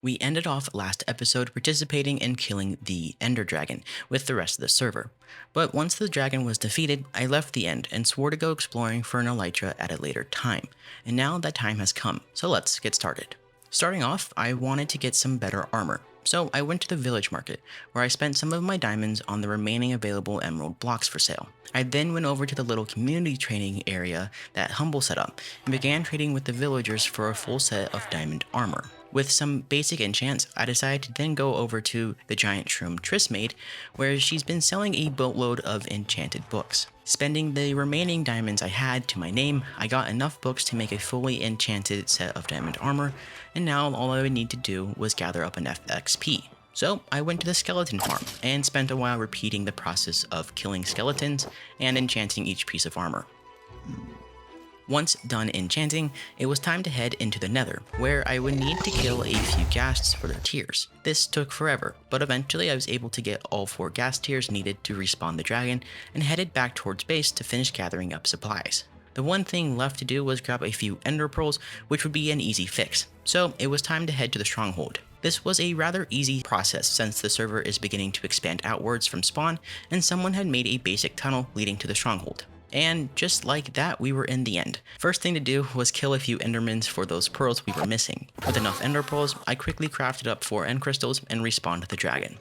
We ended off last episode participating in killing the Ender Dragon with the rest of the server. But once the dragon was defeated, I left the end and swore to go exploring for an elytra at a later time. And now that time has come, so let's get started. Starting off, I wanted to get some better armor. So I went to the village market, where I spent some of my diamonds on the remaining available emerald blocks for sale. I then went over to the little community trading area that Humble set up, and began trading with the villagers for a full set of diamond armor. With some basic enchants, I decided to then go over to the giant shroom Triss made, where she's been selling a boatload of enchanted books. Spending the remaining diamonds I had to my name, I got enough books to make a fully enchanted set of diamond armor, and now all I would need to do was gather up enough XP. So I went to the skeleton farm and spent a while repeating the process of killing skeletons and enchanting each piece of armor. Once done enchanting, it was time to head into the nether, where I would need to kill a few ghasts for their tears. This took forever, but eventually I was able to get all 4 ghast tears needed to respawn the dragon, and headed back towards base to finish gathering up supplies. The one thing left to do was grab a few ender pearls, which would be an easy fix, so it was time to head to the stronghold. This was a rather easy process since the server is beginning to expand outwards from spawn, and someone had made a basic tunnel leading to the stronghold. And just like that, we were in the end. First thing to do was kill a few endermans for those pearls we were missing. With enough ender pearls, I quickly crafted up 4 end crystals and respawned the dragon.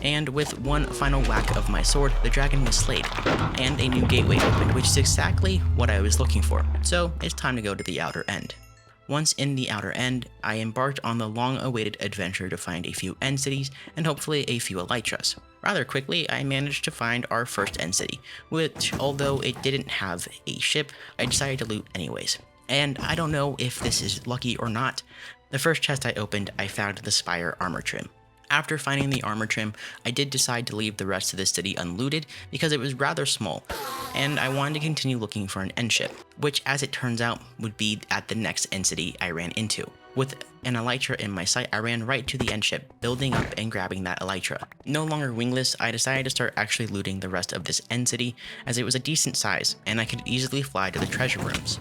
And with one final whack of my sword, the dragon was slayed, and a new gateway opened, which is exactly what I was looking for. So it's time to go to the outer end. Once in the outer end, I embarked on the long-awaited adventure to find a few end cities and hopefully a few elytras. Rather quickly, I managed to find our first end city, which, although it didn't have a ship, I decided to loot anyways. And I don't know if this is lucky or not. The first chest I opened, I found the Spire armor trim. After finding the armor trim, I did decide to leave the rest of the city unlooted because it was rather small, and I wanted to continue looking for an end ship, which as it turns out would be at the next end city I ran into. With an elytra in my sight, I ran right to the end ship, building up and grabbing that elytra. No longer wingless, I decided to start actually looting the rest of this end city, as it was a decent size, and I could easily fly to the treasure rooms.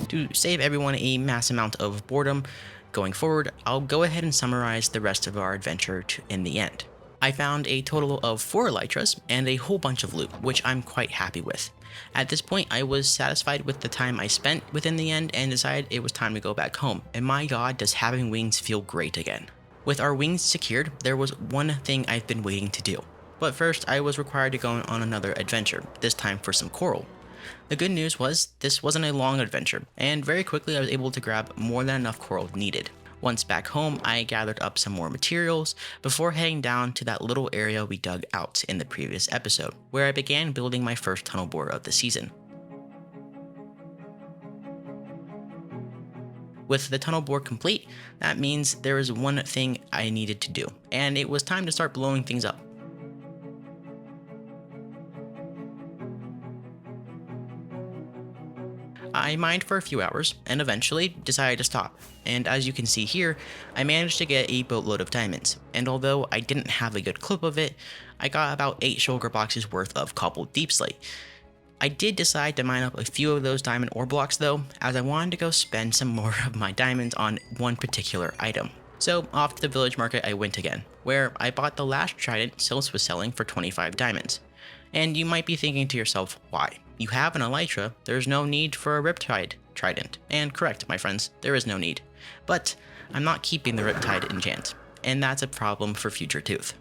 To save everyone a mass amount of boredom, going forward, I'll go ahead and summarize the rest of our adventure in the end. I found a total of 4 elytras and a whole bunch of loot, which I'm quite happy with. At this point, I was satisfied with the time I spent within the end and decided it was time to go back home, and my god, does having wings feel great again. With our wings secured, there was one thing I've been waiting to do. But first, I was required to go on another adventure, this time for some coral. The good news was, this wasn't a long adventure, and very quickly I was able to grab more than enough coral needed. Once back home, I gathered up some more materials before heading down to that little area we dug out in the previous episode, where I began building my first tunnel bore of the season. With the tunnel bore complete, that means there was one thing I needed to do, and it was time to start blowing things up. I mined for a few hours and eventually decided to stop, and as you can see here, I managed to get a boatload of diamonds, and although I didn't have a good clip of it, I got about 8 shulker boxes worth of cobbled deep slate. I did decide to mine up a few of those diamond ore blocks though, as I wanted to go spend some more of my diamonds on one particular item. So off to the village market I went again, where I bought the last trident Sils was selling for 25 diamonds. And you might be thinking to yourself, why? You have an elytra, there's no need for a riptide trident. And correct, my friends, there is no need. But I'm not keeping the riptide enchant, and that's a problem for future Tooth.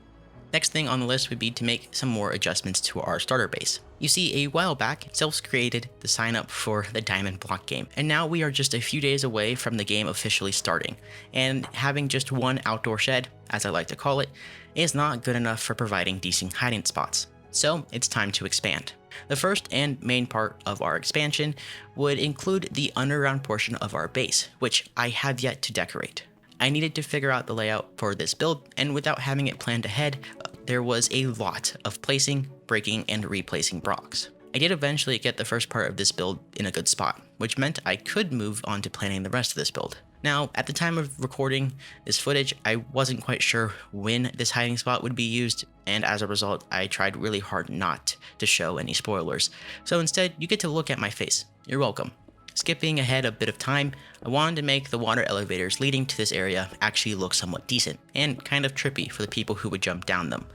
Next thing on the list would be to make some more adjustments to our starter base. You see, a while back, Sils created the sign up for the Diamond Block game, and now we are just a few days away from the game officially starting, and having just one outdoor shed, as I like to call it, is not good enough for providing decent hiding spots. So it's time to expand. The first and main part of our expansion would include the underground portion of our base, which I have yet to decorate. I needed to figure out the layout for this build, and without having it planned ahead, there was a lot of placing, breaking, and replacing blocks. I did eventually get the first part of this build in a good spot, which meant I could move on to planning the rest of this build. Now, at the time of recording this footage, I wasn't quite sure when this hiding spot would be used, and as a result, I tried really hard not to show any spoilers. So instead, you get to look at my face. You're welcome. Skipping ahead a bit of time, I wanted to make the water elevators leading to this area actually look somewhat decent, and kind of trippy for the people who would jump down them.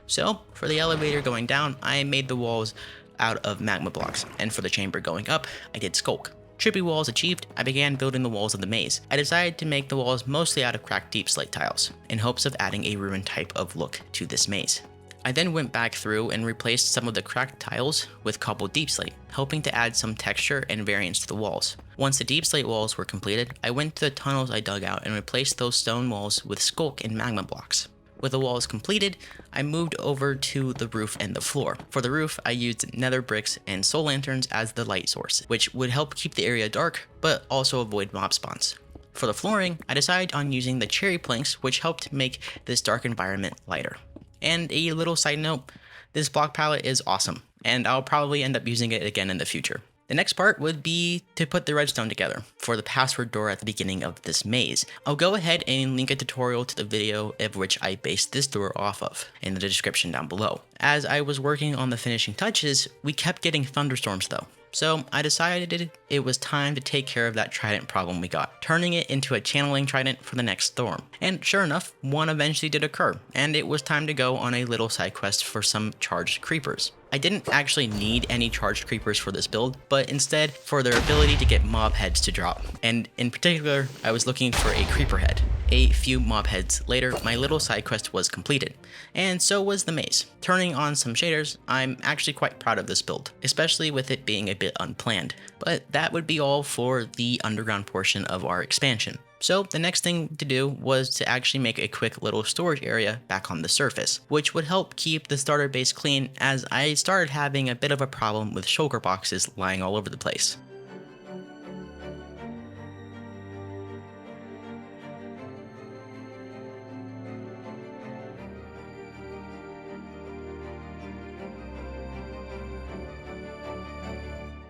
So, for the elevator going down, I made the walls out of magma blocks, and for the chamber going up, I did skulk. Trippy walls achieved, I began building the walls of the maze. I decided to make the walls mostly out of cracked deep slate tiles, in hopes of adding a ruin type of look to this maze. I then went back through and replaced some of the cracked tiles with cobbled deep slate, hoping to add some texture and variance to the walls. Once the deep slate walls were completed, I went to the tunnels I dug out and replaced those stone walls with skulk and magma blocks. With the walls completed, I moved over to the roof and the floor. For the roof, I used nether bricks and soul lanterns as the light source, which would help keep the area dark, but also avoid mob spawns. For the flooring, I decided on using the cherry planks, which helped make this dark environment lighter. And a little side note, this block palette is awesome, and I'll probably end up using it again in the future. The next part would be to put the redstone together for the password door at the beginning of this maze. I'll go ahead and link a tutorial to the video of which I based this door off of in the description down below. As I was working on the finishing touches, we kept getting thunderstorms though. So I decided it was time to take care of that trident problem we got, turning it into a channeling trident for the next storm. And sure enough, one eventually did occur, and it was time to go on a little side quest for some charged creepers. I didn't actually need any charged creepers for this build, but instead for their ability to get mob heads to drop. And in particular, I was looking for a creeper head. A few mob heads later, my little side quest was completed, and so was the maze. Turning on some shaders, I'm actually quite proud of this build, especially with it being a bit unplanned. But that would be all for the underground portion of our expansion. So the next thing to do was to actually make a quick little storage area back on the surface, which would help keep the starter base clean as I started having a bit of a problem with shulker boxes lying all over the place.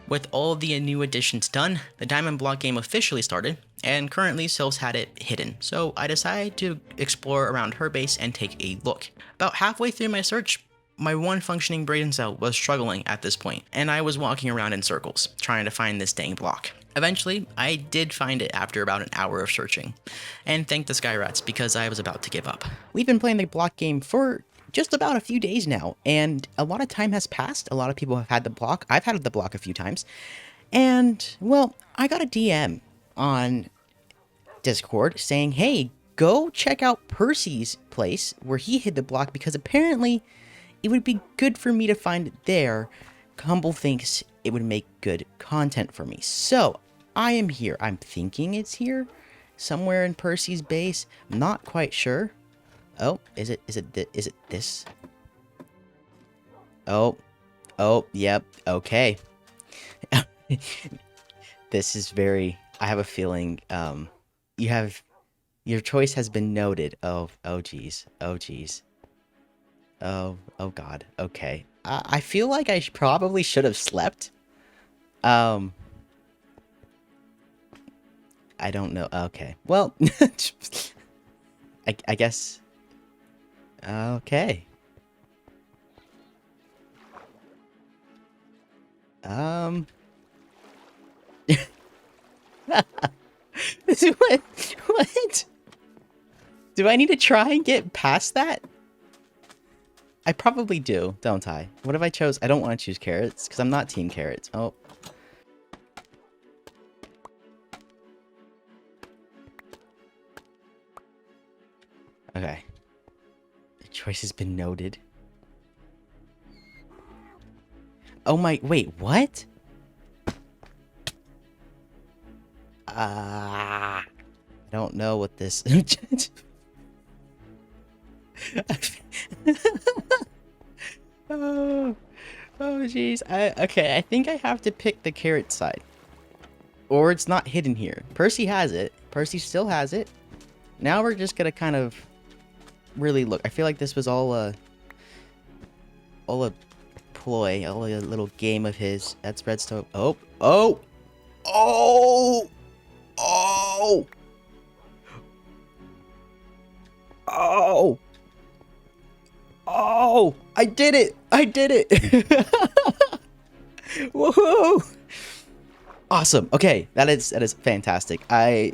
With all of the new additions done, the Diamond Block game officially started, and currently Sylphs had it hidden, so I decided to explore around her base and take a look. About halfway through my search, my one functioning brain cell was struggling at this point, and I was walking around in circles, trying to find this dang block. Eventually, I did find it after about an hour of searching, and thank the Skyrats because I was about to give up. We've been playing the block game for just about a few days now, and a lot of time has passed. A lot of people have had the block. I've had the block a few times. And, well, I got a DM on Discord saying, hey, go check out Percy's place where he hid the block because apparently it would be good for me to find it there. Humble thinks it would make good content for me. So, I am here. I'm thinking it's here, somewhere in Percy's base. I'm not quite sure. Oh, is it this? Oh, yep, okay. This is very, I have a feeling, your choice has been noted. Oh geez. Oh god, okay. I feel like I probably should have slept. I don't know, okay. Well, I guess... Okay. What? Do I need to try and get past that? I probably do, don't I? What if I chose... I don't want to choose carrots, because I'm not team carrots. Oh. Okay. Choice has been noted. Oh my, wait, what? I don't know what this... oh, jeez. Okay, I think I have to pick the carrot side. Or it's not hidden here. Percy has it. Percy still has it. Now we're just gonna kind of... really look. I feel like this was all a ploy, all a little game of his. That's redstone. Oh. Oh! Oh! I did it! I did it! Woohoo! Awesome. Okay, that is fantastic.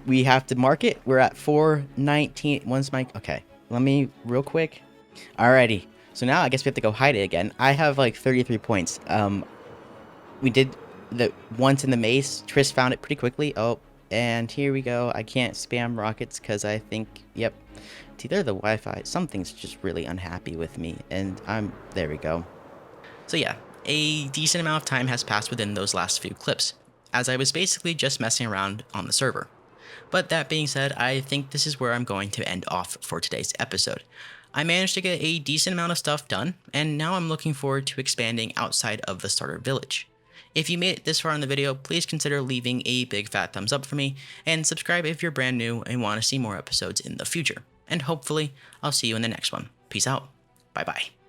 We have to mark it. We're at 419. When's my okay? Let me real quick. Alrighty. So now I guess we have to go hide it again. I have like 33 points. We did the once in the maze. Tris found it pretty quickly. Oh, and here we go. I can't spam rockets because I think yep. It's either the Wi-Fi. Something's just really unhappy with me, and there we go. So yeah, a decent amount of time has passed within those last few clips, as I was basically just messing around on the server. But that being said, I think this is where I'm going to end off for today's episode. I managed to get a decent amount of stuff done, and now I'm looking forward to expanding outside of the starter village. If you made it this far in the video, please consider leaving a big fat thumbs up for me, and subscribe if you're brand new and want to see more episodes in the future. And hopefully, I'll see you in the next one. Peace out. Bye bye.